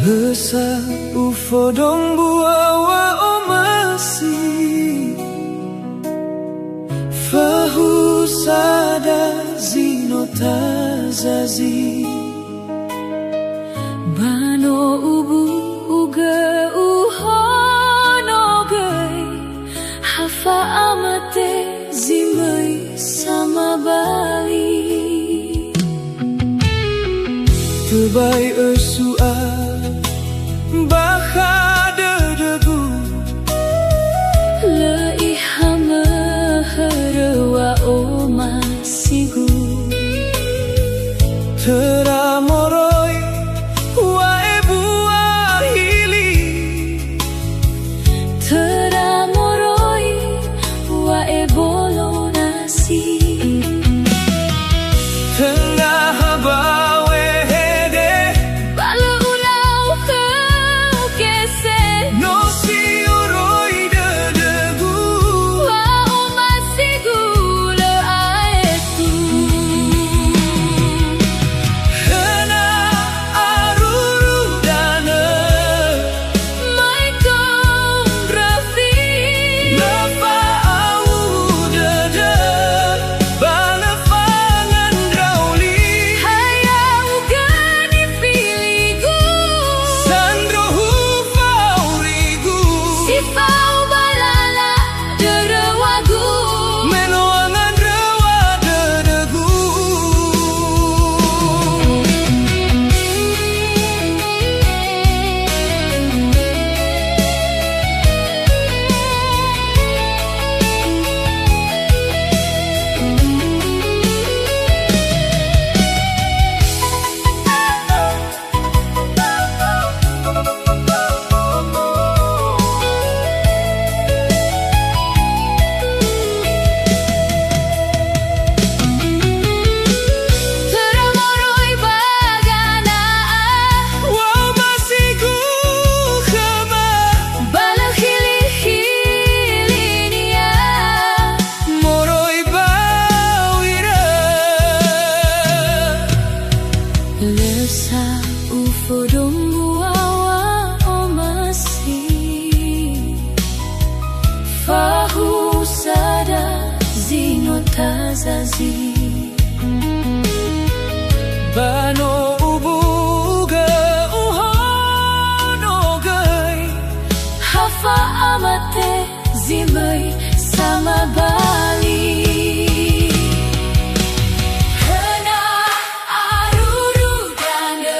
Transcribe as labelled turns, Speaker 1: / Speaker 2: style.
Speaker 1: Lesa ufo dong buawa omasi Fahu sada zinota zazi
Speaker 2: Bano ubu uga uhono gai Hafa amate zimai sama bali
Speaker 1: Tebai ersua Bahadadagu
Speaker 2: Leihama harawa omasigu
Speaker 1: Teramoroi wae buah hili
Speaker 2: Teramoroi wae bolo nasi
Speaker 1: Tengah bawe hede
Speaker 2: Bala ulau kau kese
Speaker 1: No si oroi dadagu
Speaker 2: Wa omasigu le aetu
Speaker 1: Hena aruru dana
Speaker 2: Mai kong rafi
Speaker 1: Lepa au dada Bala fangan drauli
Speaker 2: Hayau gani filigu
Speaker 1: Sandro hu faurigu
Speaker 2: Sifau balala derawagu
Speaker 1: Menoangan rewa dadagu
Speaker 2: Teramoroi bagana
Speaker 1: Wow masih ku khama
Speaker 2: Bala hili-hili nia
Speaker 1: Moroi bawira
Speaker 2: Lesa ufo dombu awa omasi Fahu sada zinota zazi
Speaker 1: Bano ubuga uhono gai
Speaker 2: Hafa amate zimai sama bali Hena aruru dana